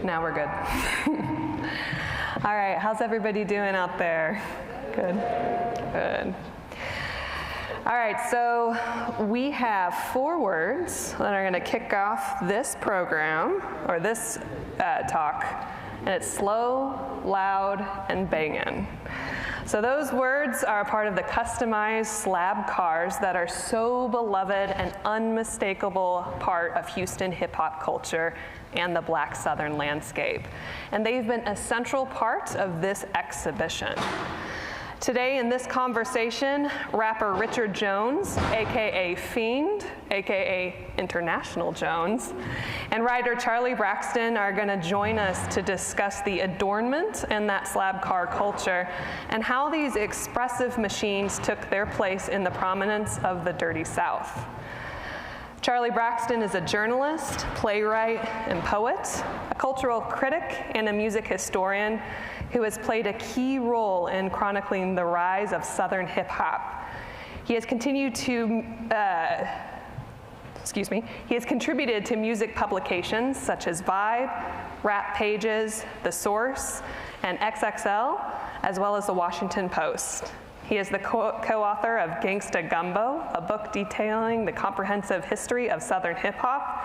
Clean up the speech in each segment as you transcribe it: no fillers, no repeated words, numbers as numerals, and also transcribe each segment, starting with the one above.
Now we're good. All right, how's everybody doing out there? Good, good. All right, so we have 4 words that are gonna kick off this program, or this talk, and it's slow, loud, and bangin'. So those words are a part of the customized slab cars that are so beloved and unmistakable part of Houston hip hop culture and the Black Southern landscape. And they've been a central part of this exhibition. Today in this conversation, rapper Richard Jones, AKA Fiend, AKA International Jones, and writer Charlie Braxton are gonna join us to discuss the adornment and that slab car culture and how these expressive machines took their place in the prominence of the Dirty South. Charlie Braxton is a journalist, playwright, and poet, a cultural critic, and a music historian who has played a key role in chronicling the rise of Southern hip hop. He has continued to, he has contributed to music publications such as Vibe, Rap Pages, The Source, and XXL, as well as the Washington Post. He is the co-author of Gangsta Gumbo, a book detailing the comprehensive history of Southern hip hop.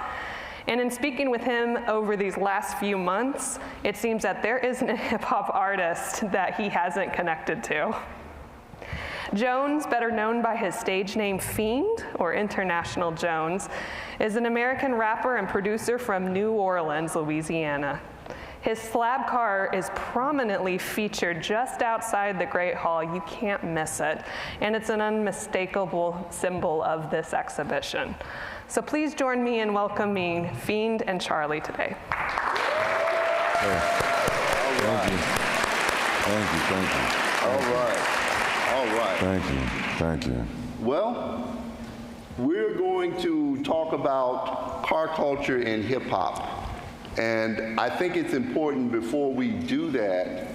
And in speaking with him over these last few months, it seems that there isn't a hip hop artist that he hasn't connected to. Jones, better known by his stage name Fiend, or International Jones, is an American rapper and producer from New Orleans, Louisiana. His slab car is prominently featured just outside the Great Hall. You can't miss it. And it's an unmistakable symbol of this exhibition. So please join me in welcoming Fiend and Charlie today. Thank you. All right. Thank you. Well, we're going to talk about car culture and hip hop. And I think it's important before we do that,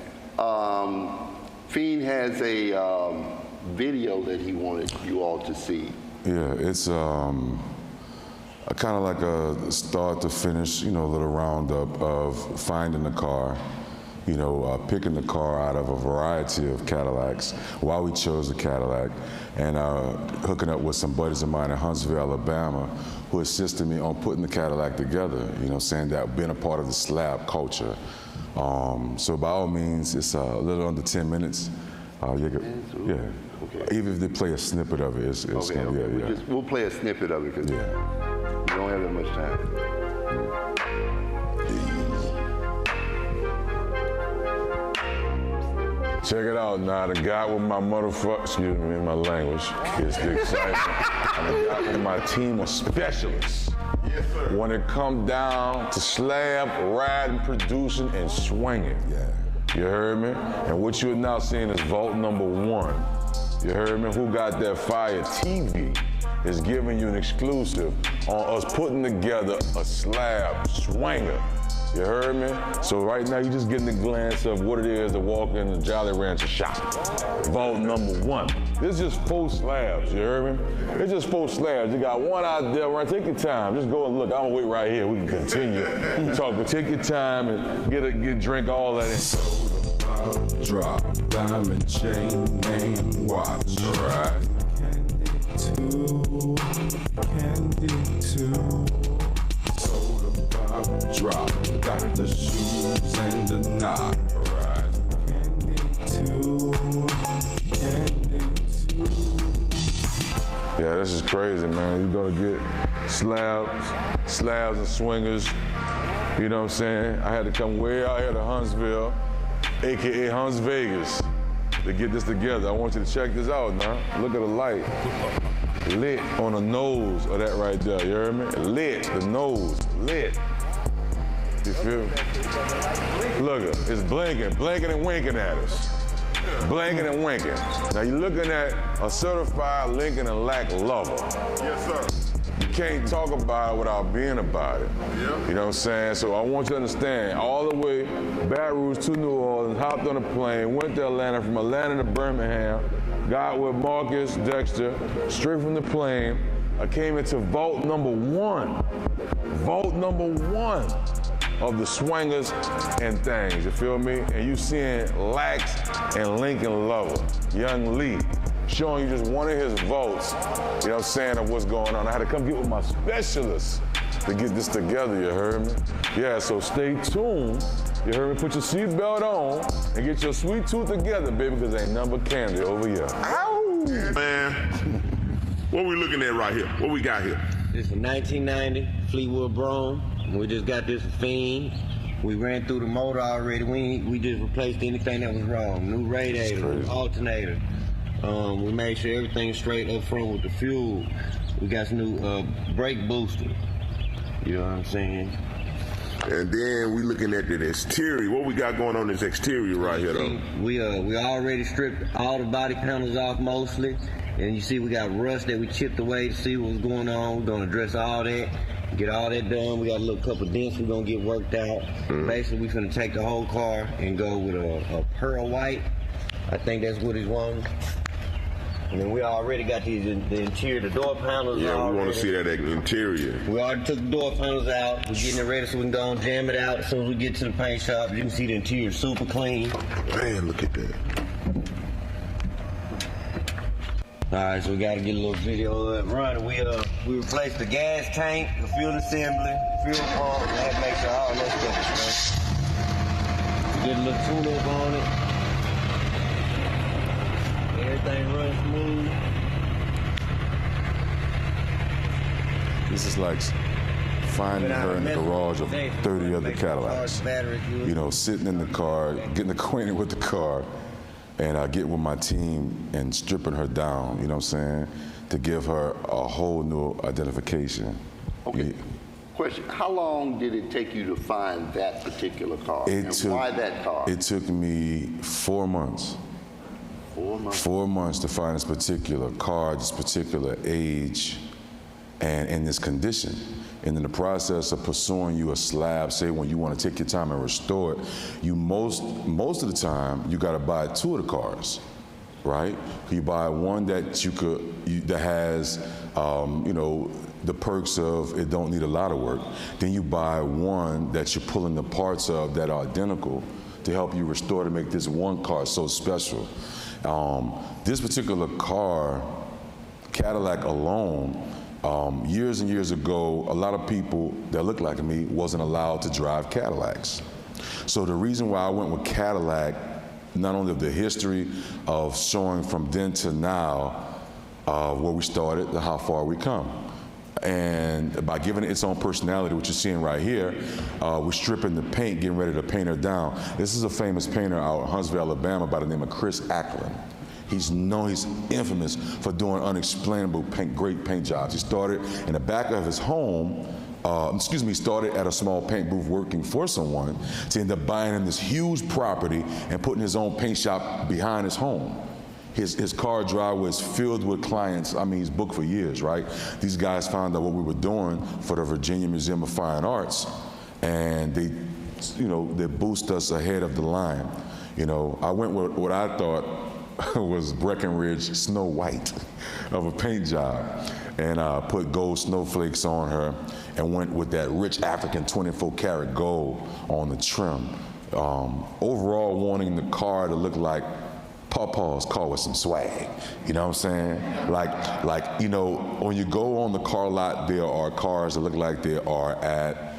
Fiend has a video that he wanted you all to see. Yeah, it's kind of like a start to finish, little roundup of finding the car, picking the car out of a variety of Cadillacs, why we chose the Cadillac, and hooking up with some buddies of mine in Huntsville, Alabama, who assisted me on putting the Cadillac together, saying that being a part of the slab culture. So by all means, it's a little under 10 minutes. Okay. Even if they play a snippet of it, it's gonna be, yeah. We'll play a snippet of it, because we don't have that much time. Check it out now, the guy with my excuse me, my language, is the excitement. And the guy with my team of specialists. Yes, sir. When it comes down to slab, riding, producing, and swinging. Yeah. You heard me? And what you're now seeing is vault number 1. You heard me? Who Got That Fire TV is giving you an exclusive on us putting together a slab swinger. You heard me? So right now you're just getting a glance of what it is to walk in the Jolly Rancher shop. Vault number 1. This is just 4 slabs, you heard me? It's just 4 slabs. You got one out there, right? Take your time. Just go and look. I'm gonna wait right here. We can continue. Talk, but take your time and get drink all that in. Drop, diamond chain, name, watch, right? Candy too. Drop, got the shoes and the knot, right? Candy too. Yeah, this is crazy, man. You're gonna get slabs and swingers. You know what I'm saying? I had to come way out here to Huntsville, AKA Hunts Vegas, to get this together. I want you to check this out now. Look at the light. Lit on the nose of that right there, you heard me? Lit, the nose, lit. You feel me? Look, it's blinking and winking at us. Blinking and winking. Now you're looking at a certified Lincoln and Lack lover. Yes, sir. You can't talk about it without being about it. Yeah. You know what I'm saying? So I want you to understand, all the way Baton Rouge to New Orleans, hopped on a plane, went to Atlanta, from Atlanta to Birmingham, got with Marcus Dexter, straight from the plane. I came into vault number 1. Vault number 1. of the swingers and things, you feel me? And you seeing Lax and Lincoln Lover, Young Lee, showing you just one of his votes, you know what I'm saying, of what's going on. I had to come get with my specialists to get this together, you heard me? Yeah, so stay tuned. You heard me? Put your seatbelt on and get your sweet tooth together, baby, because ain't nothing but candy over here. Ow! Man, what we looking at right here? What we got here? This is a 1990 Fleetwood Brougham. We just got this Fiend. We ran through the motor already. We just replaced anything that was wrong. New radiator, new alternator. We made sure everything's straight up front with the fuel. We got some new brake booster. You know what I'm saying? And then we looking at the exterior. What we got going on in this exterior right here, though? We already stripped all the body panels off mostly. And you see we got rust that we chipped away to see what's going on. We're going to address all that, get all that done. We got a little couple dents we're going to get worked out. Basically, we're going to take the whole car and go with a pearl white. I think that's what he's wanting. And then we already got the interior, the door panels. Yeah, we want to see that interior. We already took the door panels out. We're getting it ready so we can go and jam it out. As soon as we get to the paint shop, you can see the interior super clean. Man, look at that. All right, so we got to get a little video up running. We replaced the gas tank, the fuel assembly, fuel pump. We had to make sure all that stuff is done. We did a little tune-up on it. Everything runs smooth. This is like finding her in the garage of 30 other Cadillacs. You know, sitting in the car, getting acquainted with the car, and getting with my team and stripping her down, you know what I'm saying, to give her a whole new identification. Okay. Question, how long did it take you to find that particular car? Why that car? It took me 4 months. 4 months? 4 months to find this particular car, this particular age, and in this condition. And in the process of pursuing you a slab, say when you want to take your time and restore it, you most of the time you got to buy 2 of the cars, right? You buy one that that has you know, the perks of it don't need a lot of work. Then you buy one that you're pulling the parts of that are identical to help you restore, to make this one car so special. This particular car, Cadillac alone, years and years ago, a lot of people that look like me wasn't allowed to drive Cadillacs. So the reason why I went with Cadillac, not only of the history of showing from then to now, where we started to how far we come. And by giving it its own personality, what you're seeing right here, we're stripping the paint, getting ready to paint her down. This is a famous painter out in Huntsville, Alabama by the name of Chris Ackland. He's infamous for doing unexplainable great paint jobs. He started in the back of his home, started at a small paint booth working for someone to end up buying him this huge property and putting his own paint shop behind his home. His car driveway is filled with clients. I mean, he's booked for years, right? These guys found out what we were doing for the Virginia Museum of Fine Arts, and they boost us ahead of the line. You know, I went with what I thought was Breckenridge Snow White of a paint job, and put gold snowflakes on her and went with that rich African 24 karat gold on the trim. Overall wanting the car to look like Pawpaw's car with some swag, you know what I'm saying? Like, you know, when you go on the car lot, there are cars that look like they are at,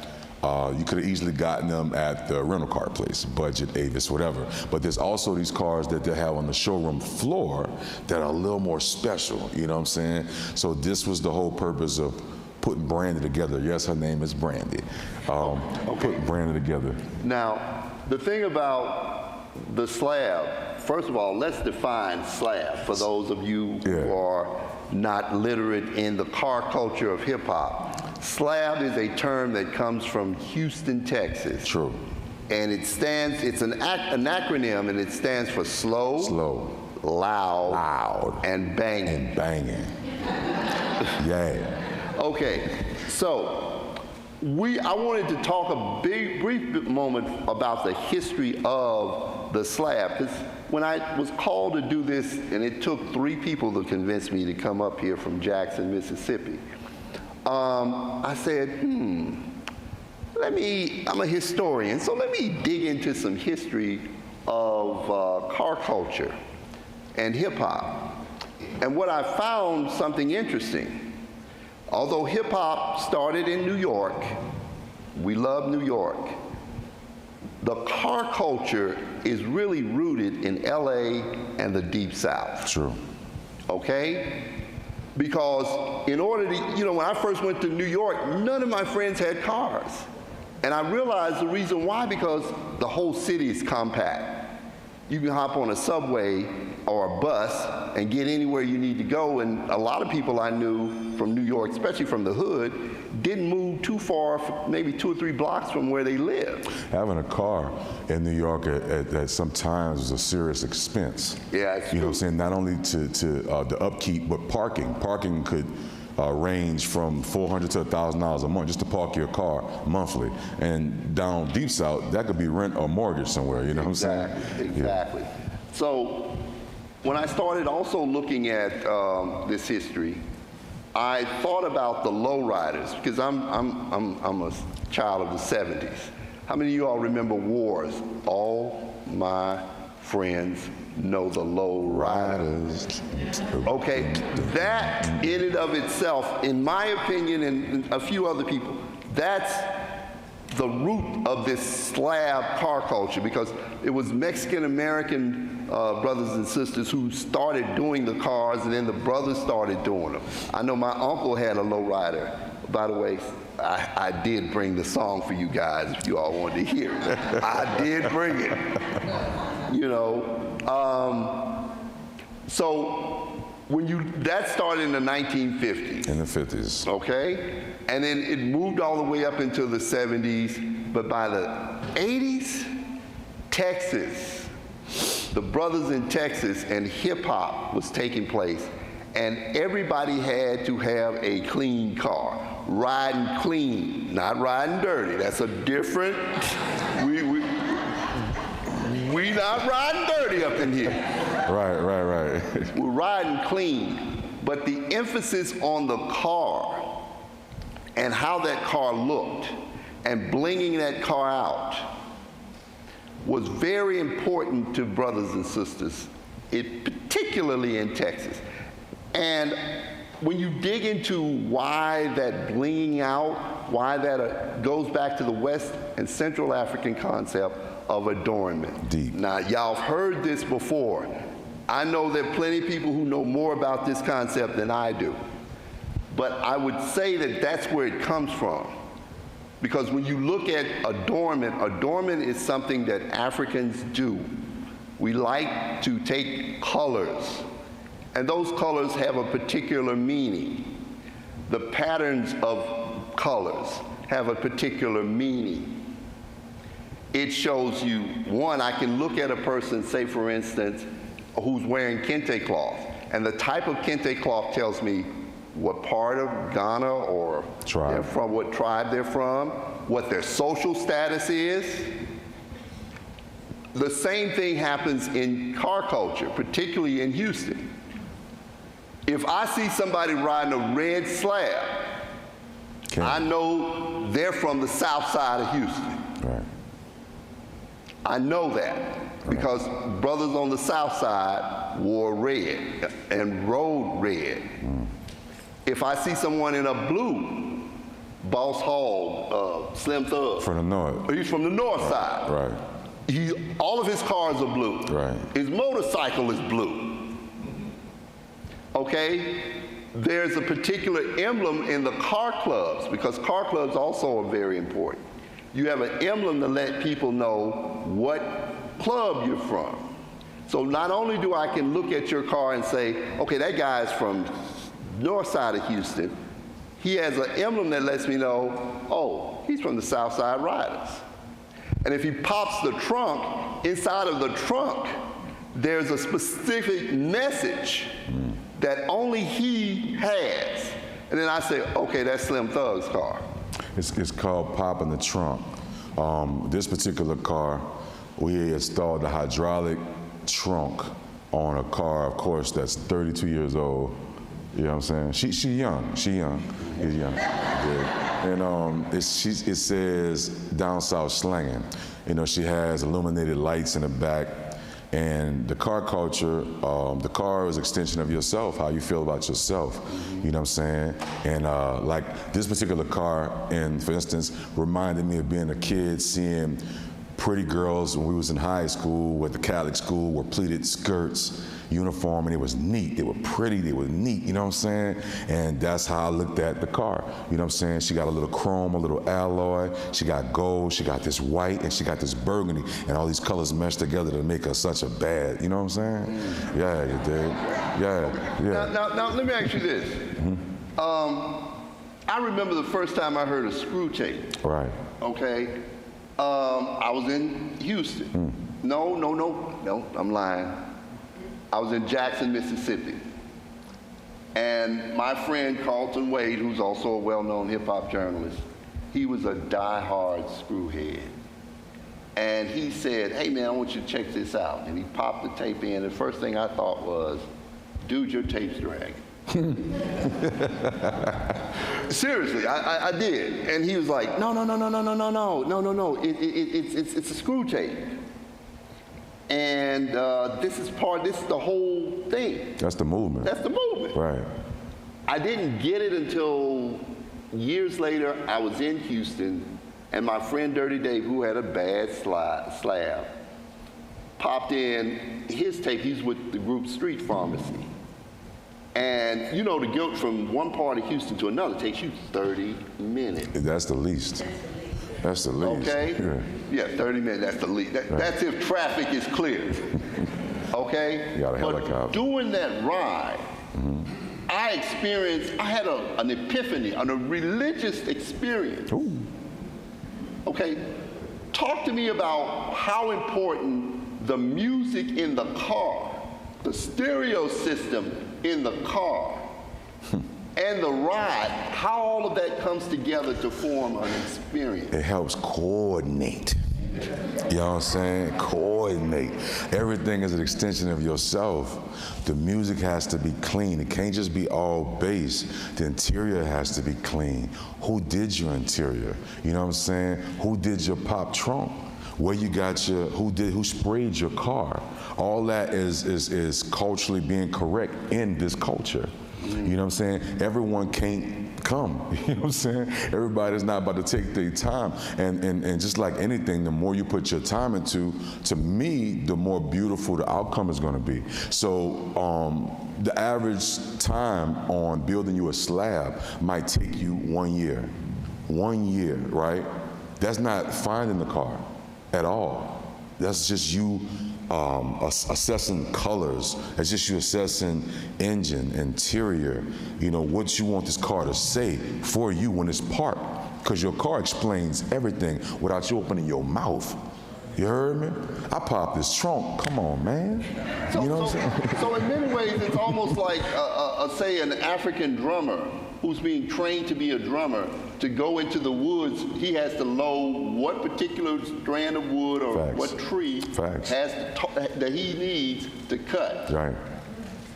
you could have easily gotten them at the rental car place, Budget, Avis, whatever. But there's also these cars that they have on the showroom floor that are a little more special, you know what I'm saying? So this was the whole purpose of putting Brandy together. Yes, her name is Brandy. Put Brandy together. Now, the thing about the slab, first of all, let's define slab for those of you who are not literate in the car culture of hip hop. Slab is a term that comes from Houston, Texas. True. And it's an acronym, and it stands for slow, loud, and banging. Yeah. Okay, so I wanted to talk a brief moment about the history of the slab, because when I was called to do this, and it took 3 people to convince me to come up here from Jackson, Mississippi, I said, I'm a historian, so let me dig into some history of car culture and hip hop. And what I found something interesting. Although hip hop started in New York, we love New York, the car culture is really rooted in LA and the Deep South. True. Okay? Because in order to, when I first went to New York, none of my friends had cars. And I realized the reason why, because the whole city is compact. You can hop on a subway or a bus and get anywhere you need to go. And a lot of people I knew from New York, especially from the hood, didn't move too far, maybe 2 or 3 blocks from where they live. Having a car in New York at sometimes is a serious expense. Yeah, it's You know true. what I'm saying? Not only to the upkeep, but parking. Parking could range from $400 to $1,000 a month just to park your car monthly. And down Deep South, that could be rent or mortgage somewhere, you know what I'm saying? Exactly. So when I started also looking at this history, I thought about the lowriders, because I'm a child of the 70s. How many of you all remember Wars? All my friends know the lowriders. Okay, that in and of itself, in my opinion and a few other people, that's the root of this slab car culture, because it was Mexican-American brothers and sisters who started doing the cars, and then the brothers started doing them. I know my uncle had a lowrider. By the way, I did bring the song for you guys if you all wanted to hear it. I did bring it. So that started in the 1950s. In the 50s. Okay? And then it moved all the way up into the 70s, but by the 80s, Texas, the brothers in Texas and hip hop was taking place, and everybody had to have a clean car. Riding clean, not riding dirty. That's a different, we not riding dirty up in here. Right. We're riding clean, but the emphasis on the car and how that car looked and blinging that car out was very important to brothers and sisters, particularly in Texas. And when you dig into why that blinging out, why that goes back to the West and Central African concept of adornment. Deep. Now, y'all have heard this before. I know there are plenty of people who know more about this concept than I do. But I would say that that's where it comes from. Because when you look at adornment is something that Africans do. We like to take colors, and those colors have a particular meaning. The patterns of colors have a particular meaning. It shows you, one, I can look at a person, say for instance, who's wearing kente cloth, and the type of kente cloth tells me what part of Ghana or they're from, what tribe they're from, what their social status is. The same thing happens in car culture, particularly in Houston. If I see somebody riding a red slab, I know they're from the south side of Houston. Right. I know that because brothers on the south side wore red and rode red. If I see someone in a blue, Boss Hogg, Slim Thug. From the north. He's from the north side. Right. All of his cars are blue. Right. His motorcycle is blue. Okay? There's a particular emblem in the car clubs, because car clubs also are very important. You have an emblem to let people know what club you're from. So not only do I can look at your car and say, okay, that guy's from north side of Houston, he has an emblem that lets me know, oh, he's from the South Side Riders. And if he pops the trunk, inside of the trunk, there's a specific message that only he has. And then I say, okay, that's Slim Thug's car. It's called popping the trunk. This particular car, we installed the hydraulic trunk on a car, of course, that's 32 years old. You know what I'm saying? She's young. He's young. Yeah. and it says down south slanging. You know, she has illuminated lights in the back. And the car culture, the car is an extension of yourself, how you feel about yourself, you know what I'm saying? And like this particular car, and for instance, reminded me of being a kid, seeing pretty girls when we was in high school, at the Catholic school, wore pleated skirts, uniform, and it was neat. They were pretty, they were neat, you know what I'm saying? And that's how I looked at the car, you know what I'm saying? She got a little chrome, a little alloy, she got gold, she got this white, and she got this burgundy, and all these colors meshed together to make her such a bad, you know what I'm saying? Yeah, you dig? Yeah. Now, let me ask you this. I remember the first time I heard a screw tape. Right. Okay? I was in Houston. No, I'm lying. I was in Jackson, Mississippi. And my friend Carlton Wade, who's also a well-known hip-hop journalist, he was a die-hard screwhead. And he said, hey man, I want you to check this out. And he popped the tape in, and the first thing I thought was, dude, your tape's dragging. Seriously, I did. And he was like, no, it's a screw tape. And this is the whole thing. That's the movement. That's the movement. Right. I didn't get it until years later. I was in Houston, and my friend Dirty Dave, who had a bad slab, popped in his tape. He's with the group Street Pharmacy. And you know, to go from one part of Houston to another takes you 30 minutes. That's the least. That's the least. Okay? Yeah, 30 minutes, that's the least. That's if traffic is clear. Okay? You got a helicopter. But doing that ride, I had an epiphany, a religious experience. Ooh. Okay? Talk to me about how important the music in the car, the stereo system in the car, and the ride, how all of that comes together to form an experience. It helps coordinate. You know what I'm saying? Coordinate. Everything is an extension of yourself. The music has to be clean. It can't just be all bass. The interior has to be clean. Who did your interior? You know what I'm saying? Who did your pop trunk? Where you got your, who sprayed your car? All that is culturally being correct in this culture. You know what I'm saying? Everyone can't come. You know what I'm saying? Everybody's not about to take their time. And just like anything, the more you put your time into, to me, the more beautiful the outcome is going to be. So the average time on building you a slab might take you 1 year. 1 year, right? That's not finding the car at all. That's just you assessing colors. It's just you assessing engine, interior, you know, what you want this car to say for you when it's parked. Because your car explains everything without you opening your mouth. You heard me? I popped this trunk. Come on, man. You know what I'm saying? So in many ways, it's almost like, say, an African drummer who's being trained to be a drummer. To go into the woods, he has to know what particular strand of wood or what tree that he needs to cut. Right.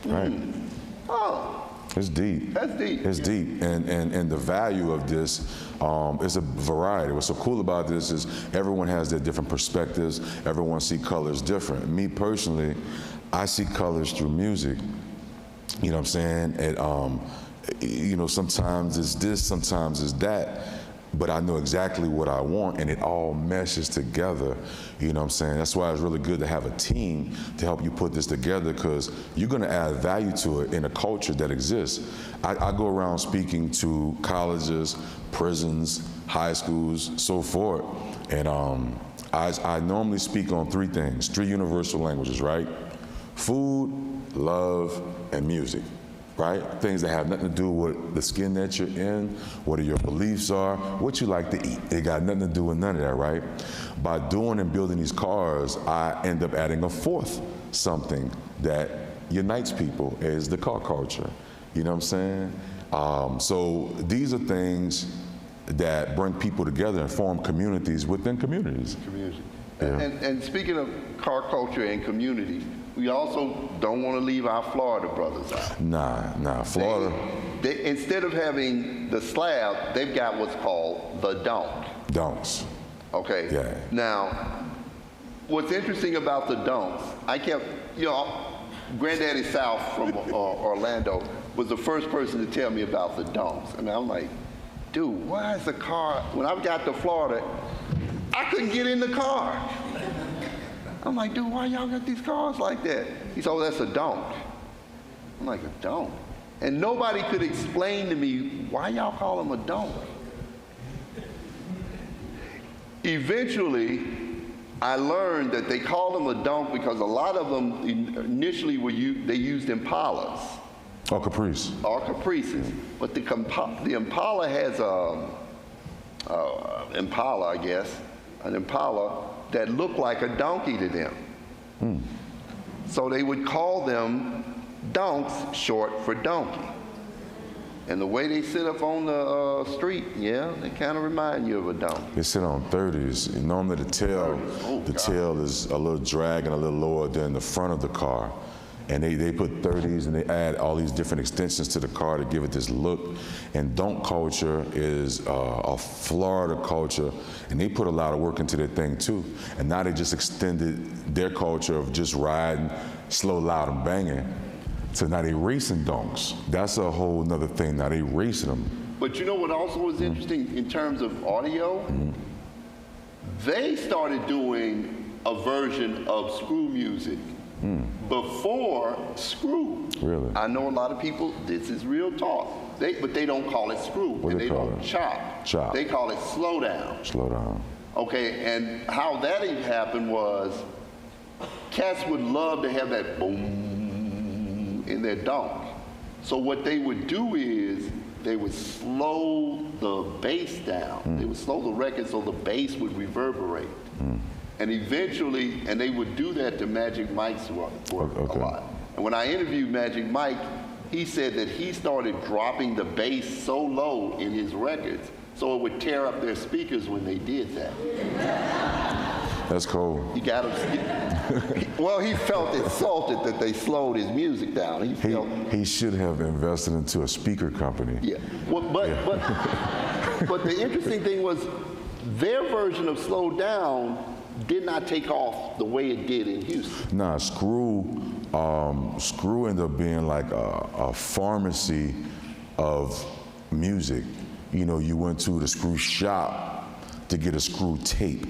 Right. Oh. It's deep. That's deep. It's deep, and the value of this is a variety. What's so cool about this is everyone has their different perspectives. Everyone sees colors different. Me personally, I see colors through music. You know what I'm saying? And you know, sometimes it's this, sometimes it's that, but I know exactly what I want, and it all meshes together. You know what I'm saying? That's why it's really good to have a team to help you put this together, because you're going to add value to it in a culture that exists. I go around speaking to colleges, prisons, high schools, so forth, and I normally speak on 3 things, 3 universal languages, right? Food, love, and music. Right? Things that have nothing to do with the skin that you're in, what your beliefs are, what you like to eat. It got nothing to do with none of that, right? By doing and building these cars, I end up adding a 4th something that unites people, is the car culture. You know what I'm saying? So these are things that bring people together and form communities within communities. Yeah. And speaking of car culture and communities, we also don't want to leave our Florida brothers out. Nah, Florida. instead of having the slab, they've got what's called the donk. Donks. Okay. Yeah. Now, what's interesting about the donks, I kept, Granddaddy South from Orlando was the first person to tell me about the donks. I mean, I'm like, dude, why is the car, when I got to Florida, I couldn't get in the car. I'm like, dude, why y'all got these cars like that? He said, oh, that's a donk. I'm like, a donk? And nobody could explain to me why y'all call them a donk. Eventually, I learned that they called them a donk because a lot of them initially they used Impalas. Or Caprice. Or Caprices. But the Impala has Impala, I guess, an Impala that looked like a donkey to them. So they would call them donks, short for donkey. And the way they sit up on the street, they kind of remind you of a donkey. They sit on 30s. Normally the tail is a little drag and a little lower than the front of the car. And they put 30s and they add all these different extensions to the car to give it this look. And donk culture is a Florida culture, and they put a lot of work into their thing too. And now they just extended their culture of just riding slow, loud, and banging. So now they racing donks. That's a whole nother thing. Now they racing them. But you know what also was interesting in terms of audio? They started doing a version of screw music before screw. Really? I know a lot of people, this is real talk, but they don't call it screw. What and they they call don't it? chop. Chop. They call it slow down. Slow down. Okay, and how that even happened was cats would love to have that boom in their donk. So what they would do is they would slow the bass down. They would slow the record so the bass would reverberate. And eventually, and they would do that to Magic Mike's work a lot. And when I interviewed Magic Mike, he said that he started dropping the bass so low in his records so it would tear up their speakers when they did that. That's cool. You got him. Well, he felt insulted that they slowed his music down. He should have invested into a speaker company. Yeah. Well, but the interesting thing was their version of Slow Down did not take off the way it did in Houston. Nah, Screw ended up being like a pharmacy of music. You know, you went to the Screw shop to get a Screw tape.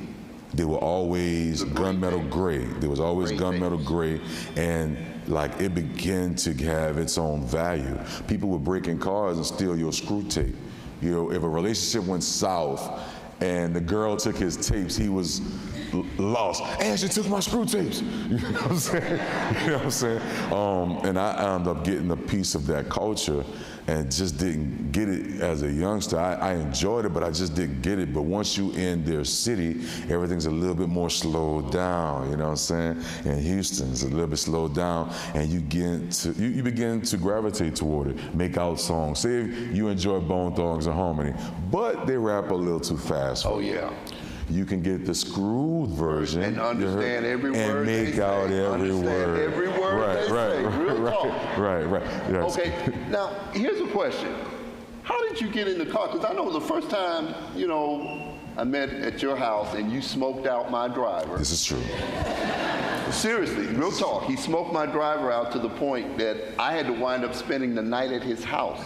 They were always gunmetal gray. There was always gunmetal gray, and like it began to have its own value. People would break in cars and steal your Screw tape. You know, if a relationship went south and the girl took his tapes, he was lost. And she took my Screw tapes. You know what I'm saying? You know what I'm saying? And I ended up getting a piece of that culture and just didn't get it as a youngster. I enjoyed it, but I just didn't get it. But once you in their city, everything's a little bit more slowed down, you know what I'm saying? In Houston, it's a little bit slowed down, and you begin to gravitate toward it, make out songs. Say you enjoy Bone Thugs and Harmony, but they rap a little too fast. Oh, yeah. You can get the screwed version and understand every word and make out every word. Every word they say. Real talk. Right. Yes. Okay. Now here's a question: how did you get in the car? Because I know the first time I met at your house and you smoked out my driver. This is true. Seriously, real talk. He smoked my driver out to the point that I had to wind up spending the night at his house.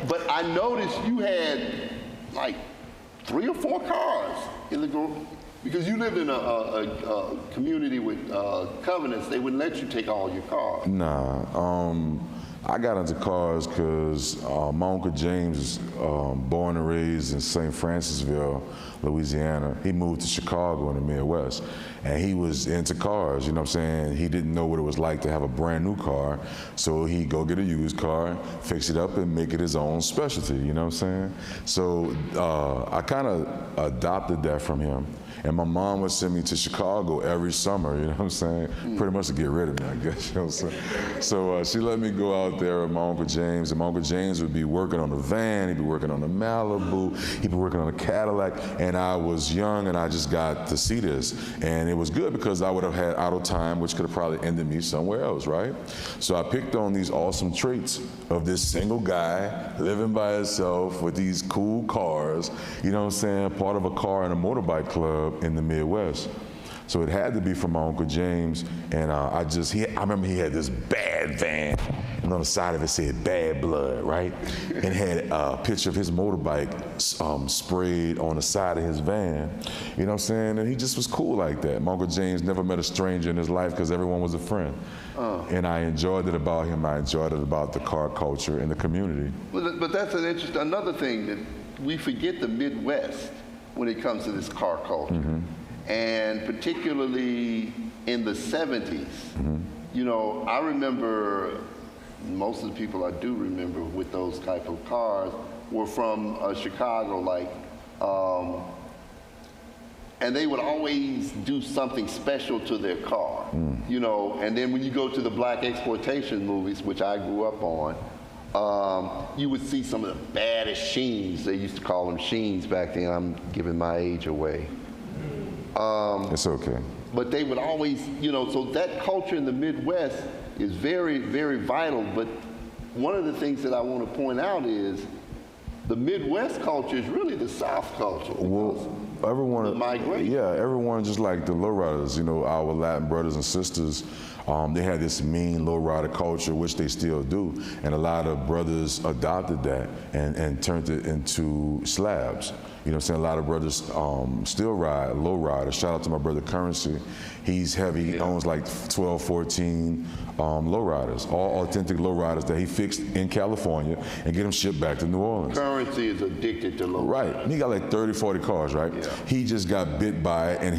But I noticed you had like 3 or 4 cars in the group, because you lived in a community with covenants. They wouldn't let you take all your cars. Nah, I got into cars because my Uncle James was born and raised in St. Francisville, Louisiana. He moved to Chicago in the Midwest, and he was into cars, you know what I'm saying? He didn't know what it was like to have a brand new car, so he'd go get a used car, fix it up, and make it his own specialty, you know what I'm saying? So I kind of adopted that from him. And my mom would send me to Chicago every summer, you know what I'm saying? Pretty much to get rid of me, I guess, you know what I'm saying? So she let me go out there with my Uncle James, and my Uncle James would be working on the van, he'd be working on the Malibu, he'd be working on the Cadillac, and I was young and I just got to see this. And it was good because I would have had idle time, which could have probably ended me somewhere else, right? So I picked on these awesome traits of this single guy living by himself with these cool cars, you know what I'm saying, part of a car and a motorbike club in the Midwest. So it had to be from my Uncle James, and I remember he had this bad van, and on the side of it said Bad Blood, right? And had a picture of his motorbike sprayed on the side of his van, you know what I'm saying? And he just was cool like that. My Uncle James never met a stranger in his life because everyone was a friend. And I enjoyed it about him, I enjoyed it about the car culture and the community. But that's another thing that we forget the Midwest when it comes to this car culture. And particularly in the 70s, you know, I remember, most of the people I do remember with those type of cars were from Chicago, like, and they would always do something special to their car, you know, and then when you go to the black exploitation movies, which I grew up on, you would see some of the baddest Sheens. They used to call them Sheens back then. I'm giving my age away. It's okay. But they would always, you know, so that culture in the Midwest is very, very vital. But one of the things that I want to point out is the Midwest culture is really the South culture. Well, everyone, the migration. Yeah, everyone just like the lowriders, you know, our Latin brothers and sisters, they had this mean lowrider culture, which they still do. And a lot of brothers adopted that and turned it into slabs. You know what I'm saying? A lot of brothers still ride lowriders. Shout out to my brother Currency. He's heavy. He owns like 12, 14 lowriders, all authentic lowriders that he fixed in California and get them shipped back to New Orleans. Currency is addicted to lowriders. Right. And he got like 30, 40 cars, right? Yeah. He just got bit by it, and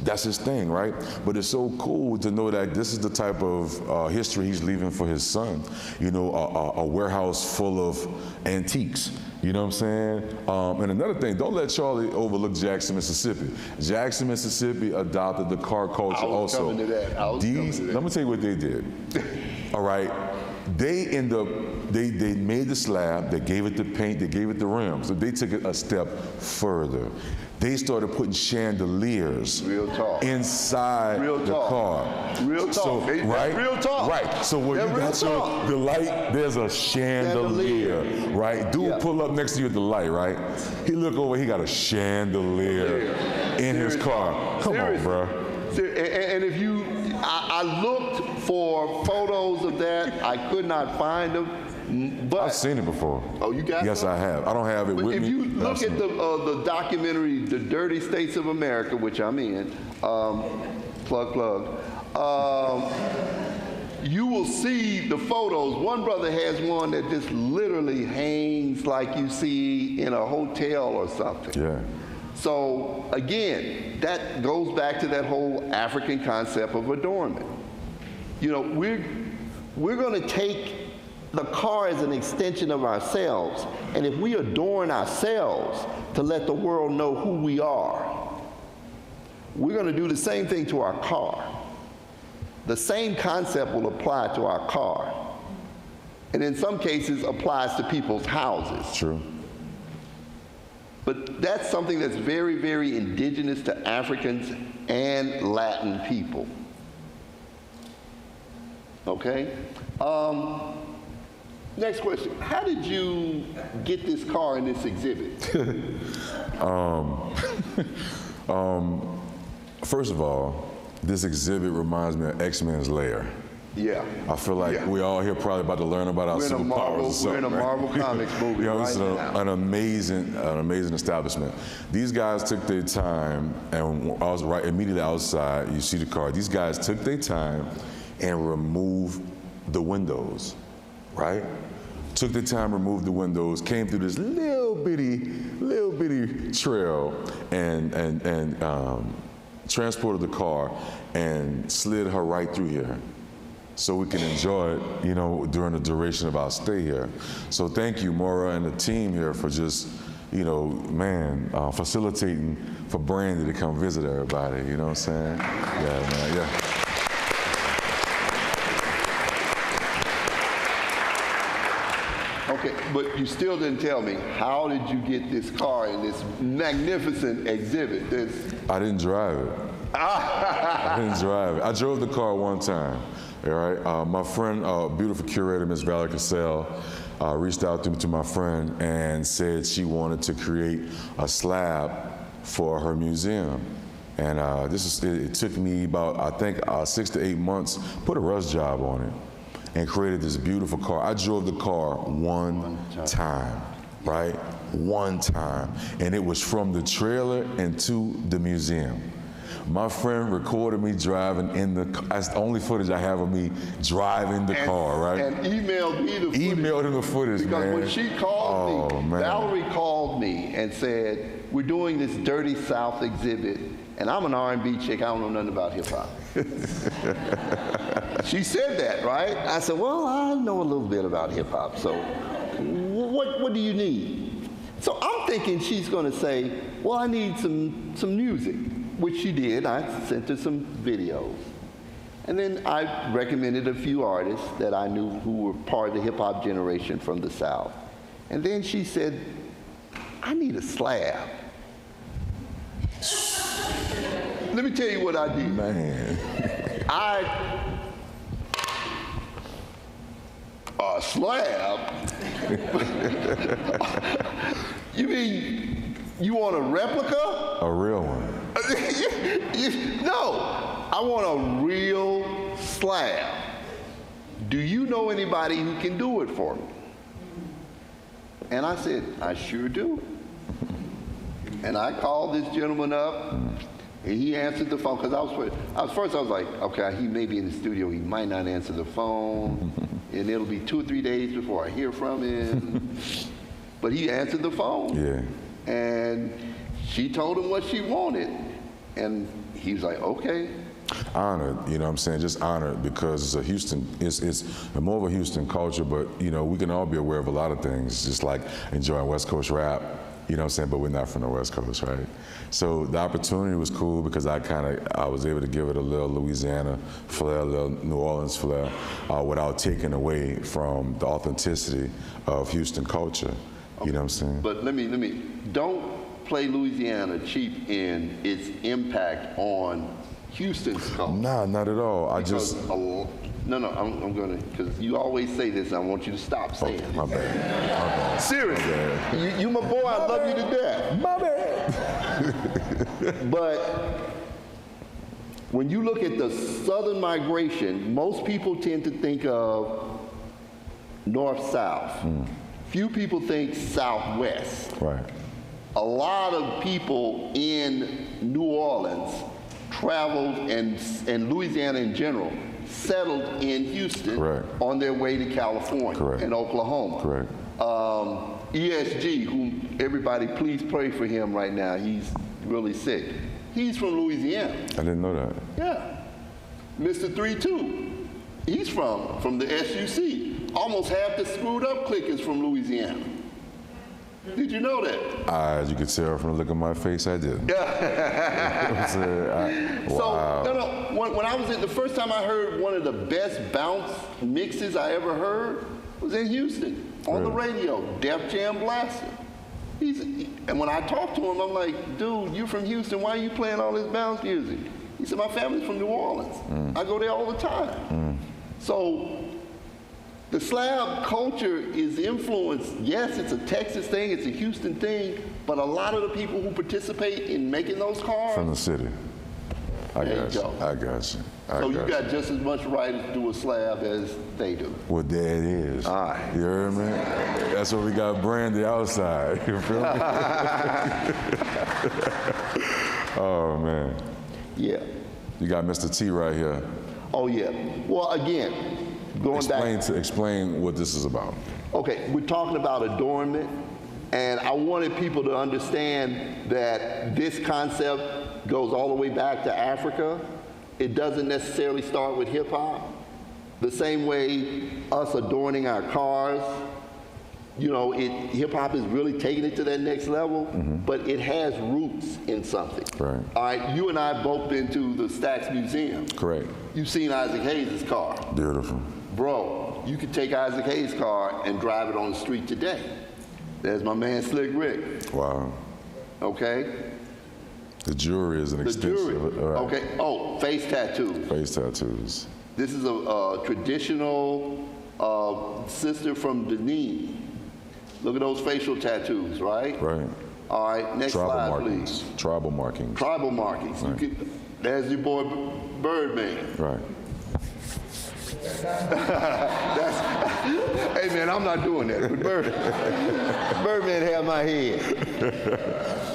that's his thing, right? But it's so cool to know that this is the type of history he's leaving for his son. You know, a warehouse full of antiques. You know what I'm saying? And another thing, don't let Charlie overlook Jackson, Mississippi. Jackson, Mississippi adopted the car culture also. Coming to that. Let me tell you what they did. All right, they made the slab, they gave it the paint, they gave it the rims. So they took it a step further. They started putting chandeliers inside the car. Real talk. So, right? Real talk. Right. So when you got the light, there's a chandelier, right? Dude pull up next to you at the light, right? He look over, he got a chandelier in his car. Come on, bro. And if you, I looked for photos of that. I could not find them. But I've seen it before. Oh, you got it? Yes, I have. I don't have it with me. If you look at the documentary, The Dirty States of America, which I'm in, plug, you will see the photos. One brother has one that just literally hangs like you see in a hotel or something. Yeah. So again, that goes back to that whole African concept of adornment. You know, we're going to take the car as an extension of ourselves, and if we adorn ourselves to let the world know who we are, we're going to do the same thing to our car. The same concept will apply to our car, and in some cases applies to people's houses. True. But that's something that's very, very indigenous to Africans and Latin people. Okay? Next question. How did you get this car in this exhibit? First of all, this exhibit reminds me of X-Men's Lair. Yeah. I feel like we all here probably about to learn about our superpowers or something. We're in a Marvel Comics movie. You know, right this is an amazing establishment. These guys took their time, and I was right immediately outside. You see the car. These guys took their time and removed the windows, right? Took the time, removed the windows, came through this little bitty trail, and transported the car and slid her right through here, so we can enjoy it, you know, during the duration of our stay here. So thank you, Maura and the team here, for just, you know, man, facilitating for Brandy to come visit everybody. You know what I'm saying? Yeah, man. Yeah. Okay, but you still didn't tell me, how did you get this car in this magnificent exhibit? I didn't drive it. I didn't drive it. I drove the car one time. All right. My friend, beautiful curator, Miss Valerie Cassell, reached out to my friend and said she wanted to create a slab for her museum. And it took me about, I think, 6 to 8 months, put a rust job on it, and created this beautiful car. I drove the car one time, right? One time. And it was from the trailer into the museum. My friend recorded me driving in the car. That's the only footage I have of me driving the car, right? And emailed me the footage. Emailed him the footage, because man. When she called me, man. Valerie called me and said, we're doing this Dirty South exhibit, and I'm an R&B chick, I don't know nothing about hip hop. She said that, right? I said, well, I know a little bit about hip hop, so what do you need? So I'm thinking she's gonna say, well, I need some music, which she did. I sent her some videos. And then I recommended a few artists that I knew who were part of the hip hop generation from the South. And then she said, I need a slab. Let me tell you what I did. Man. A slab? You mean you want a replica? A real one. No, I want a real slab. Do you know anybody who can do it for me? And I said, I sure do. And I called this gentleman up, and he answered the phone, because I was like, okay, he may be in the studio, he might not answer the phone, and it'll be 2 or 3 days before I hear from him. But he answered the phone. Yeah. And she told him what she wanted, and he was like, okay. Honored, you know what I'm saying, just honored, because it's a Houston, it's more of a Houston culture, but you know, we can all be aware of a lot of things, just like enjoying West Coast rap, you know what I'm saying, but we're not from the West Coast, right? So the opportunity was cool because I was able to give it a little Louisiana flair, a little New Orleans flair, without taking away from the authenticity of Houston culture, you know what I'm saying? But let me, don't play Louisiana cheap in its impact on Houston's culture. Nah, not at all. No, I'm gonna, because you always say this, and I want you to stop saying it. My bad. Seriously, My bad. You my boy, I love you to death. My bad. But when you look at the southern migration, most people tend to think of north-south. Few people think southwest. Right. A lot of people in New Orleans traveled, and Louisiana in general, settled in Houston. Correct. On their way to California. Correct. And Oklahoma. Correct. ESG, whom everybody please pray for him right now, he's really sick. He's from Louisiana. I didn't know that. Yeah. Mr. 3-2, he's from the SUC. Almost half the Screwed Up clique is from Louisiana. Did you know that? As you could tell from the look on my face, I did. Wow. So, when I was the first time I heard one of the best bounce mixes I ever heard was in Houston, on the radio, Def Jam Blaster. And when I talked to him, I'm like, dude, you're from Houston, why are you playing all this bounce music? He said, my family's from New Orleans. I go there all the time. So, the slab culture is influenced, yes, it's a Texas thing, it's a Houston thing, but a lot of the people who participate in making those cars. From the city. I There got you you. go. I got you. So you got just as much right to do a slab as they do. Well, there it is. All right. You heard me? That's what we got Brandy outside. You feel me? Oh, man. Yeah. You got Mr. T right here. Oh, yeah. Well, again, going back. Explain what this is about. Okay, we're talking about adornment, and I wanted people to understand that this concept goes all the way back to Africa. It doesn't necessarily start with hip hop. The same way us adorning our cars you know, hip hop is really taking it to that next level, but it has roots in something. Right. All right, you and I both been to the Stax Museum. Correct. You've seen Isaac Hayes' car. Beautiful. Bro, you could take Isaac Hayes' car and drive it on the street today. There's my man Slick Rick. Wow. Okay? The jewelry is an The extension jewelry. of it. All right. Okay. Oh, face tattoos. Face tattoos. This is a traditional sister from Benin. Look at those facial tattoos, right? Right. All right, next Tribal slide, markings. please. Tribal markings. Tribal markings. Right. There's your boy Birdman. Right. Hey man, I'm not doing that. But Birdman had my head.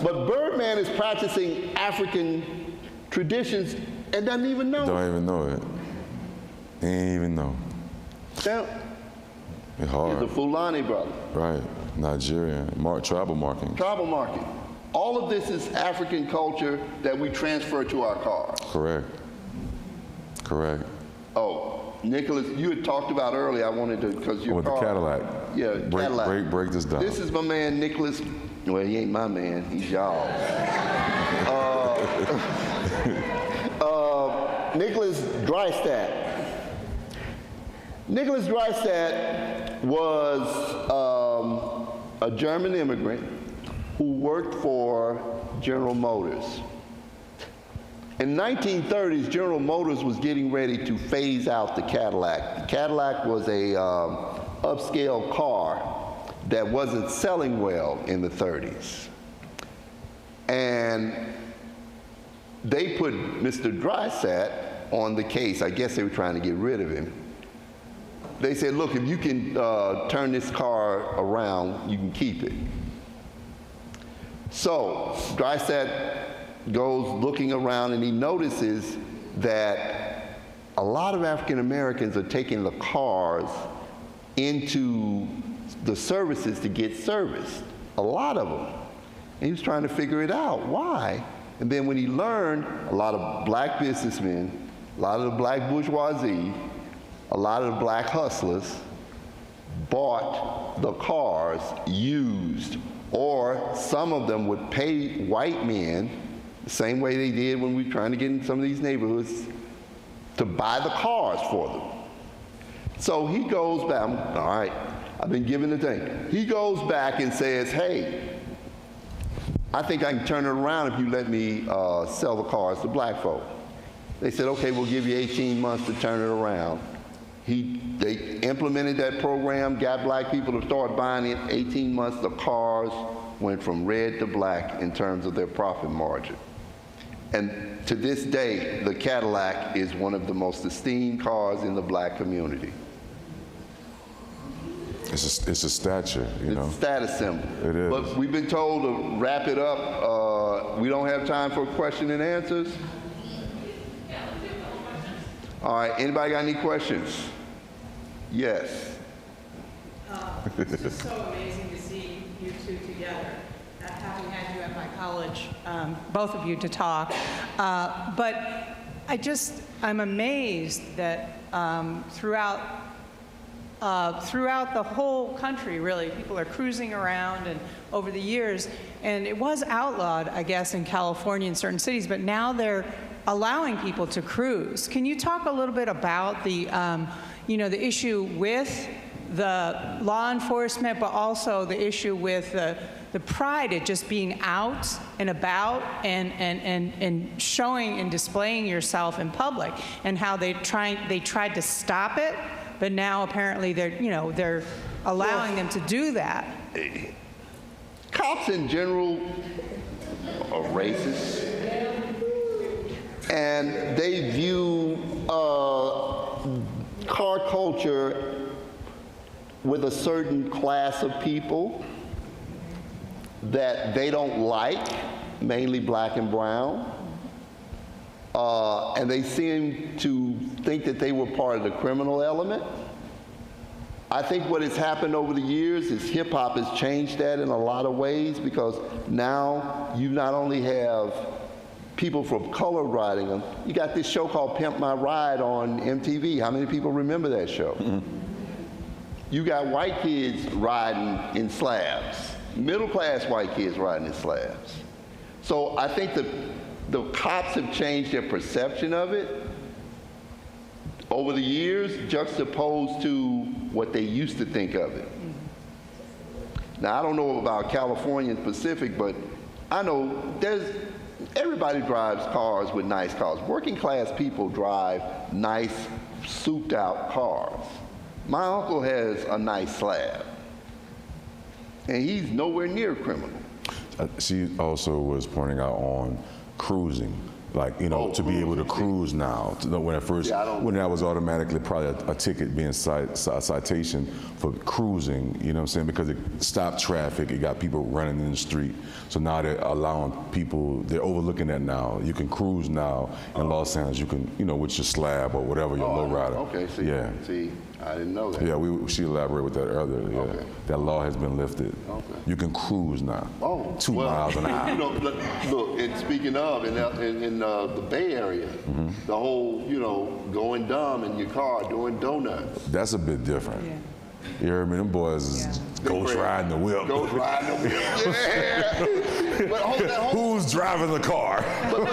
But Birdman is practicing African traditions and doesn't even know. Don't even know it. He ain't even know. Now, It's he's hard. a Fulani brother. Right. Nigerian. Tribal marking. Tribal marking. All of this is African culture that we transfer to our cars. Correct. Correct. Oh, Nicholas, you had talked about earlier. I wanted to, because your With the car. Cadillac. Yeah, Cadillac. Break this down. This is my man Nicholas. Well, he ain't my man. He's y'all. Nicholas Drystad. Nicholas Drystad was a German immigrant who worked for General Motors. In the 1930s, General Motors was getting ready to phase out the Cadillac. The Cadillac was a upscale car that wasn't selling well in the 30s. And they put Mr. Drystad on the case. I guess they were trying to get rid of him. They said, look, if you can turn this car around, you can keep it. So Drystad goes looking around and he notices that a lot of African Americans are taking the cars into the services to get serviced. A lot of them. And he was trying to figure it out. Why? And then when he learned, a lot of black businessmen, a lot of the black bourgeoisie, a lot of the black hustlers bought the cars used, or some of them would pay white men, the same way they did when we were trying to get in some of these neighborhoods, to buy the cars for them. So he goes back, all right, I've been given the thing. He goes back and says, hey, I think I can turn it around if you let me sell the cars to black folk. They said, okay, we'll give you 18 months to turn it around. They implemented that program, got black people to start buying it. 18 months, the cars went from red to black in terms of their profit margin. And to this day, the Cadillac is one of the most esteemed cars in the black community. It's a stature, you know. It's a status symbol. It is. But we've been told to wrap it up. We don't have time for question and answers. All right, anybody got any questions? Yes. It's just so amazing to see you two together, having had you at my college, both of you to talk. But I'm amazed that throughout the whole country, really, people are cruising around and over the years, and it was outlawed, I guess, in California in certain cities, but now they're allowing people to cruise. Can you talk a little bit about the, the issue with the law enforcement, but also the issue with the pride at just being out and about and showing and displaying yourself in public, and how they tried to stop it, but now apparently they're allowing them to do that. Cops in general are racist, and they view car culture with a certain class of people that they don't like, mainly black and brown, and they seem to think that they were part of the criminal element. I think what has happened over the years is hip-hop has changed that in a lot of ways, because now you not only have people from color riding them, you got this show called Pimp My Ride on MTV. How many people remember that show? you got white kids riding in slabs, middle-class white kids riding in slabs. So I think the cops have changed their perception of it over the years, juxtaposed to what they used to think of it. Now, I don't know about California specific, but I know everybody drives cars with nice cars. Working class people drive nice, souped out cars. My uncle has a nice slab, and he's nowhere near criminal. She also was pointing out on cruising, like, to be able to cruise now. When at first, when that was automatically probably a ticket being a citation for cruising, you know what I'm saying? Because it stopped traffic, it got people running in the street. So now they're allowing people, they're overlooking that now. You can cruise now in Los Angeles, you can, with your slab or whatever, your lowrider. Okay, see, I didn't know that. Yeah, she elaborated with that earlier. Yeah. Okay. That law has been lifted. Okay. You can cruise now. 2 miles an hour. Look, and speaking of, in the Bay Area, the whole, going dumb in your car, doing donuts. That's a bit different. Yeah. You hear me? Them boys is ghost riding the whip. Ghost riding the whip. Yeah. But who's driving the car? But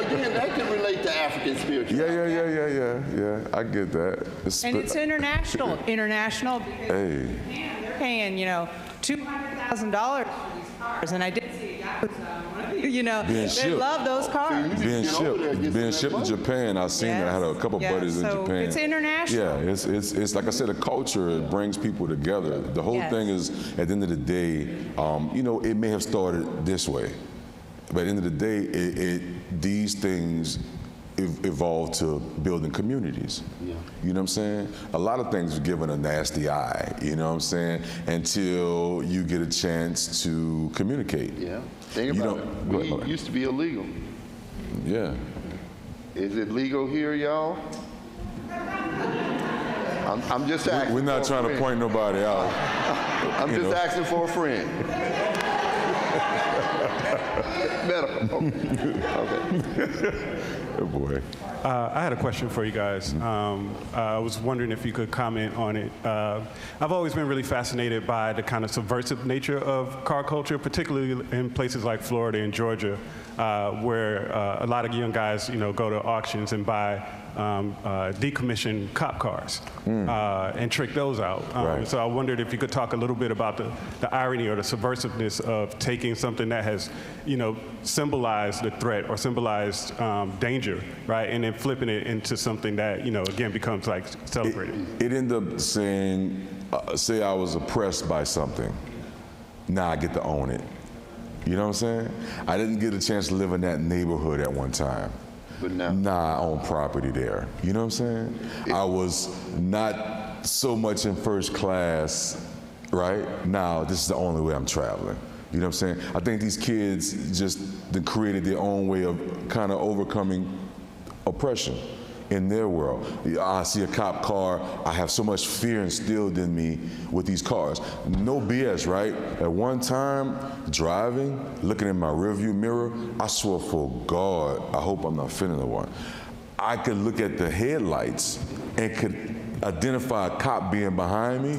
again, that can relate to African spirituality. Yeah. I get that. And it's international. International. Hey. They're paying, $200,000 for these cars, and I did see that was, they love those cars. Being shipped to Japan, I've seen that. I had a couple buddies in Japan. It's international. Yeah, it's like I said, a culture. It brings people together. The whole thing is, at the end of the day, it may have started this way, but at the end of the day, these things evolved to building communities. Yeah. You know what I'm saying? A lot of things are given a nasty eye, you know what I'm saying, until you get a chance to communicate. Yeah. Think about it. Weed used to be illegal. Yeah. Is it legal here, y'all? I'm just asking. We're not trying to point nobody out. I'm just asking for a friend. Medical. Okay. Oh boy. I had a question for you guys. I was wondering if you could comment on it. I've always been really fascinated by the kind of subversive nature of car culture, particularly in places like Florida and Georgia, where a lot of young guys, go to auctions and buy decommissioned cop cars and trick those out. Right. So I wondered if you could talk a little bit about the irony or the subversiveness of taking something that has, symbolized the threat or symbolized danger, right, and then flipping it into something that, again, becomes like celebrated. It ended up saying, say I was oppressed by something. Now I get to own it. You know what I'm saying? I didn't get a chance to live in that neighborhood at one time. But now I own property there. You know what I'm saying? I was not so much in first class, right? Now this is the only way I'm traveling. You know what I'm saying? I think these kids just created their own way of kind of overcoming oppression in their world. I see a cop car, I have so much fear instilled in me with these cars. No BS, right? At one time, driving, looking in my rearview mirror, I swore for God, I hope I'm not offending the one. I could look at the headlights and could identify a cop being behind me.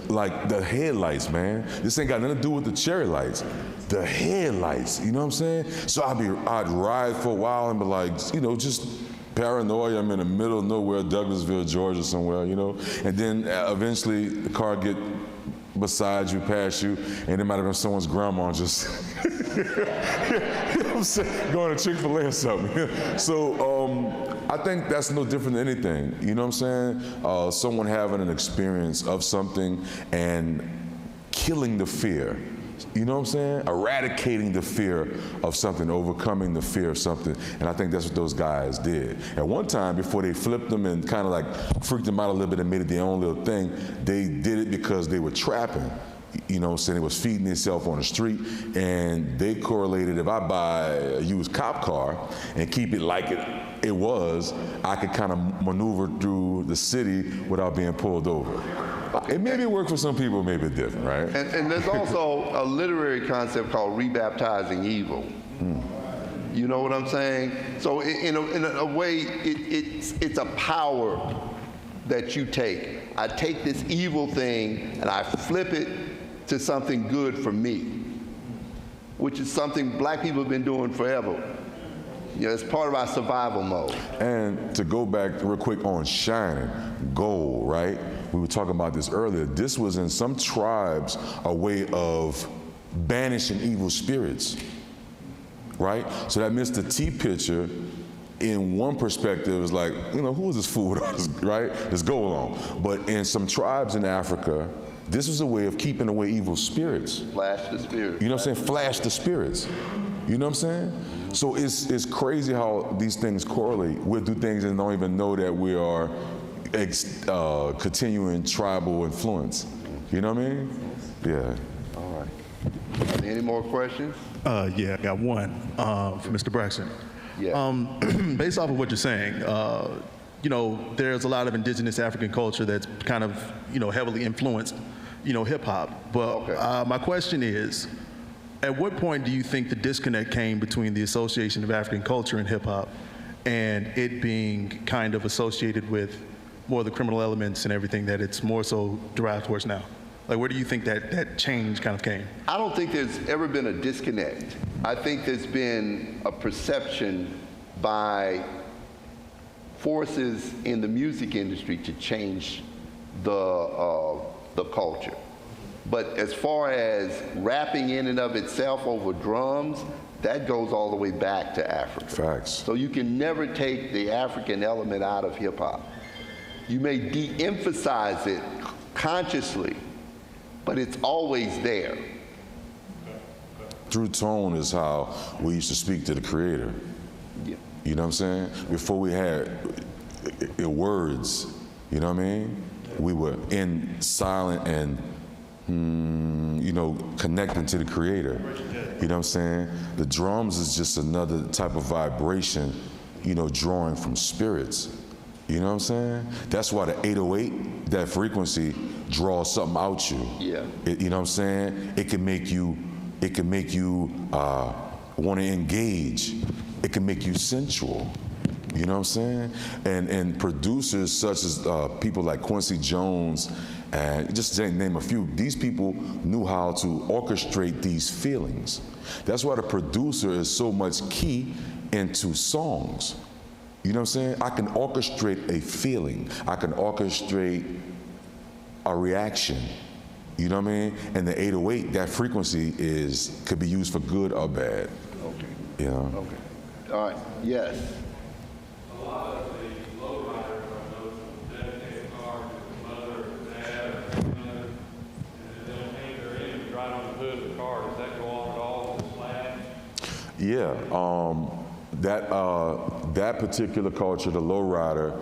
Like the headlights, man. This ain't got nothing to do with the cherry lights. The headlights, you know what I'm saying? So I'd ride for a while and be like, just paranoia. I'm in the middle of nowhere, Douglasville, Georgia somewhere, And then eventually the car get beside you, past you, and it might have been someone's grandma just, you know what I'm saying, going to Chick-fil-A or something. So I think that's no different than anything. You know what I'm saying? Someone having an experience of something and killing the fear. You know what I'm saying? Eradicating the fear of something, overcoming the fear of something. And I think that's what those guys did. At one time, before they flipped them and kind of like freaked them out a little bit and made it their own little thing, they did it because they were trapping. You know what I'm saying? It was feeding itself on the street, and they correlated, if I buy a used cop car and keep it like it was, I could kind of maneuver through the city without being pulled over. It maybe work for some people, maybe different, right? And there's also a literary concept called rebaptizing evil. You know what I'm saying? So in a way, it's a power that you take. I take this evil thing and I flip it to something good for me, which is something black people have been doing forever. You know, it's part of our survival mode. And to go back real quick on shining, gold, right? We were talking about this earlier. This was in some tribes a way of banishing evil spirits, right? So that Mr. T picture, in one perspective, is like, you know, who is this fool with all this, right? This gold on. But in some tribes in Africa, this was a way of keeping away evil spirits. Flash the spirit. You know what I'm saying? Flash the spirits. You know what I'm saying? So it's crazy how these things correlate. We'll do things and don't even know that we are continuing tribal influence. You know what I mean? Yeah. All right. Any more questions? Yeah, I got one for Mr. Braxton. Yeah. Based off of what you're saying, you know, there's a lot of indigenous African culture that's kind of, you know, heavily influenced, you know, hip hop. But okay. My question is, at what point do you think the disconnect came between the association of African culture and hip hop and it being kind of associated with more of the criminal elements and everything that it's more so derived towards now? Like, where do you think that change kind of came? I don't think there's ever been a disconnect. I think there's been a perception by forces in the music industry to change the culture. But as far as rapping in and of itself over drums, that goes all the way back to Africa. Facts. So you can never take the African element out of hip hop. You may de-emphasize it consciously, but it's always there. Through tone is how we used to speak to the Creator. Yeah. You know what I'm saying? Before we had words, you know what I mean? We were in silent and, you know, connecting to the Creator. You know what I'm saying? The drums is just another type of vibration, you know, drawing from spirits. You know what I'm saying? That's why the 808, that frequency, draws something out you. Yeah. You know what I'm saying? It can make you want to engage. It can make you sensual. You know what I'm saying? And producers such as people like Quincy Jones, and just to name a few, these people knew how to orchestrate these feelings. That's why the producer is so much key into songs. You know what I'm saying? I can orchestrate a feeling. I can orchestrate a reaction. You know what I mean? And the 808, that frequency could be used for good or bad. Okay. You know? Okay. All right. Yes. A lot of the lowriders are those who dedicate a car to the mother, dad, grandmother, and then they'll paint their image right on the hood of the car. Does that go off at all with the slab? Yeah. That particular culture, the lowrider,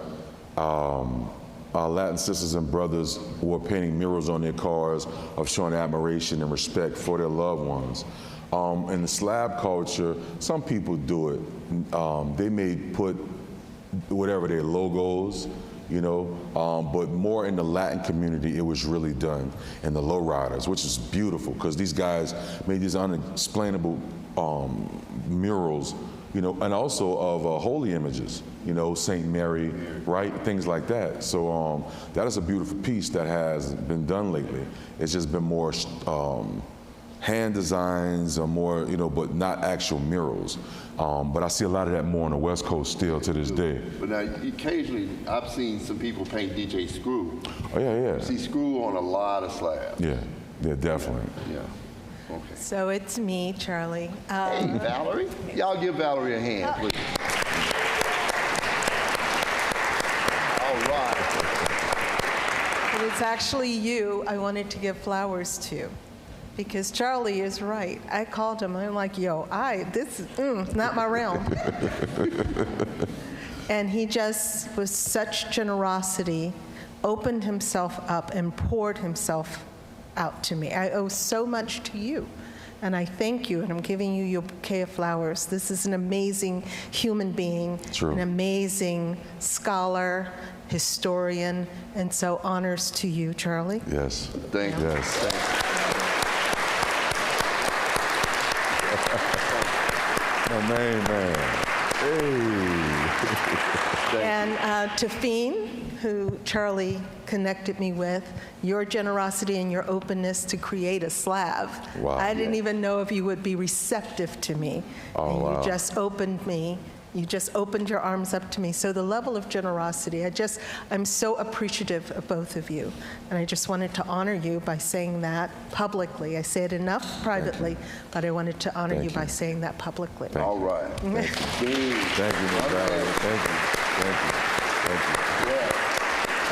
our Latin sisters and brothers were painting murals on their cars of showing admiration and respect for their loved ones. In the slab culture, some people do it. They may put whatever their logos, you know, but more in the Latin community, it was really done in the lowriders, which is beautiful because these guys made these unexplainable murals, you know, and also of holy images, you know, Saint Mary, right? Things like that. So that is a beautiful piece that has been done lately. It's just been more hand designs or more, you know, but not actual murals. But I see a lot of that more on the West Coast still to this day. But now, occasionally, I've seen some people paint DJ Screw. Oh, yeah, yeah. You see Screw on a lot of slabs. Yeah, yeah, definitely. Yeah. Okay. So it's me, Charlie. Hey, Valerie. Y'all give Valerie a hand, please. All right. It is actually you I wanted to give flowers to, because Charlie is right. I called him, I'm like, yo, this is not my realm. And he just, with such generosity, opened himself up and poured himself out to me. I owe so much to you, and I thank you, and I'm giving you your bouquet of flowers. This is an amazing human being, True. An amazing scholar, historian, and so honors to you, Charlie. Yes. Thank you. Yes. Thank you. My main man. Hey. And to Fiend, who Charlie connected me with, your generosity and your openness to create a slab. Wow, I didn't even know if you would be receptive to me. Oh, and wow. You just opened me. You just opened your arms up to me. So the level of generosity, I'm so appreciative of both of you. And I just wanted to honor you by saying that publicly. I say it enough privately, but I wanted to honor you by saying that publicly. All right. Thank you, Miss Valerie. Thank you. Thank you. Thank you. Yeah.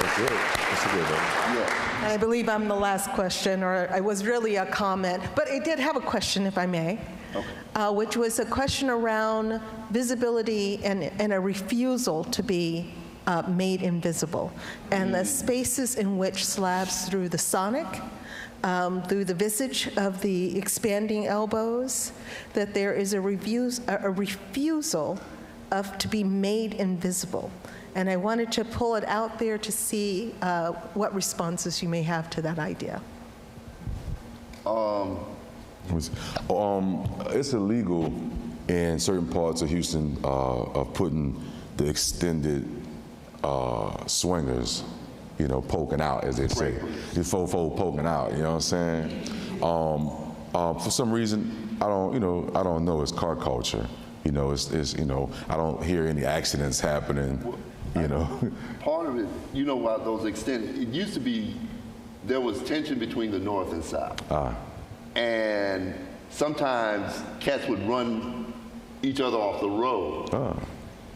That's good. That's good, though. Yeah. I believe I'm the last question, or I was really a comment, but I did have a question, if I may. Okay. Which was a question around visibility and a refusal to be made invisible, and the spaces in which slabs through the sonic, through the visage of the expanding elbows, that there is a refusal to be made invisible. And I wanted to pull it out there to see what responses you may have to that idea. It's illegal in certain parts of Houston of putting the extended swingers, poking out, as they say. The faux poking out, you know what I'm saying? For some reason, I don't know. It's car culture. I don't hear any accidents happening, Part of it, why those extended, it used to be, there was tension between the North and South. And sometimes cats would run each other off the road.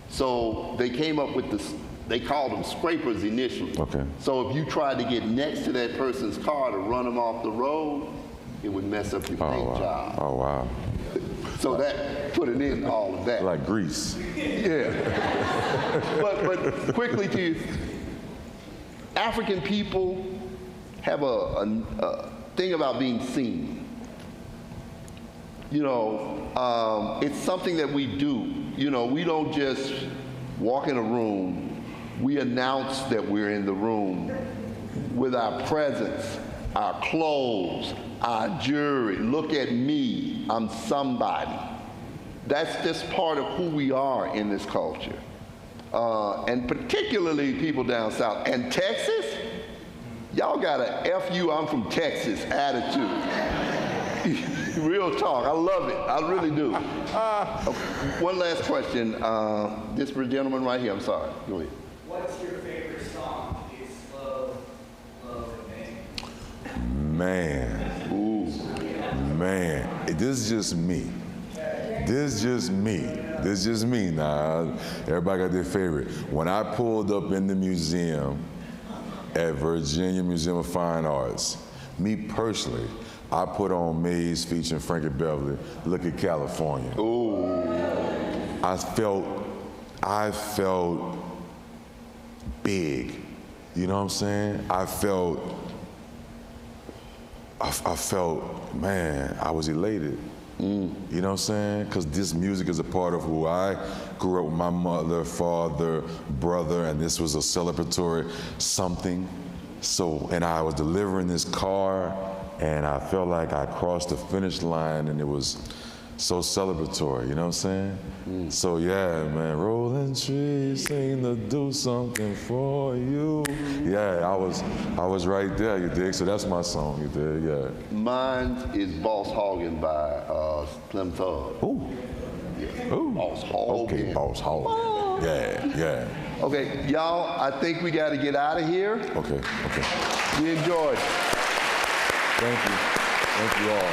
So they came up with this, they called them scrapers initially. Okay. So if you tried to get next to that person's car to run them off the road, it would mess up your paint job. Oh, wow. So that put an end to all of that. Like grease. Yeah. but quickly to you, African people have a thing about being seen. It's something that we do. We don't just walk in a room. We announce that we're in the room with our presence, our clothes, our jewelry. Look at me, I'm somebody. That's just part of who we are in this culture. And particularly people down south. And Texas, y'all got a F you, I'm from Texas attitude. Real talk, I love it, I really do. One last question, this gentleman right here, I'm sorry, go ahead. What's your favorite song? It's Love, and Man. Ooh. Man, this is just me. This is just me. This is just me now. Everybody got their favorite. When I pulled up in the museum at Virginia Museum of Fine Arts, me personally, I put on Maze featuring Frankie Beverly, Look at California. Ooh. I felt big. You know what I'm saying? I felt, man, I was elated. You know what I'm saying? Because this music is a part of who I grew up with, my mother, father, brother, and this was a celebratory something. So, and I was delivering this car, and I felt like I crossed the finish line, and it was so celebratory, you know what I'm saying? So yeah, man, rolling trees seem to do something for you. Yeah, I was right there, you dig? So that's my song, you dig? Yeah. Mine is Boss Hoggin' by Slim Thug. Ooh. Yeah. Ooh. Boss Hoggin'. Okay, Boss Hoggin'. Yeah, yeah. Okay, y'all, I think we got to get out of here. Okay. We enjoyed it. Thank you. Thank you all.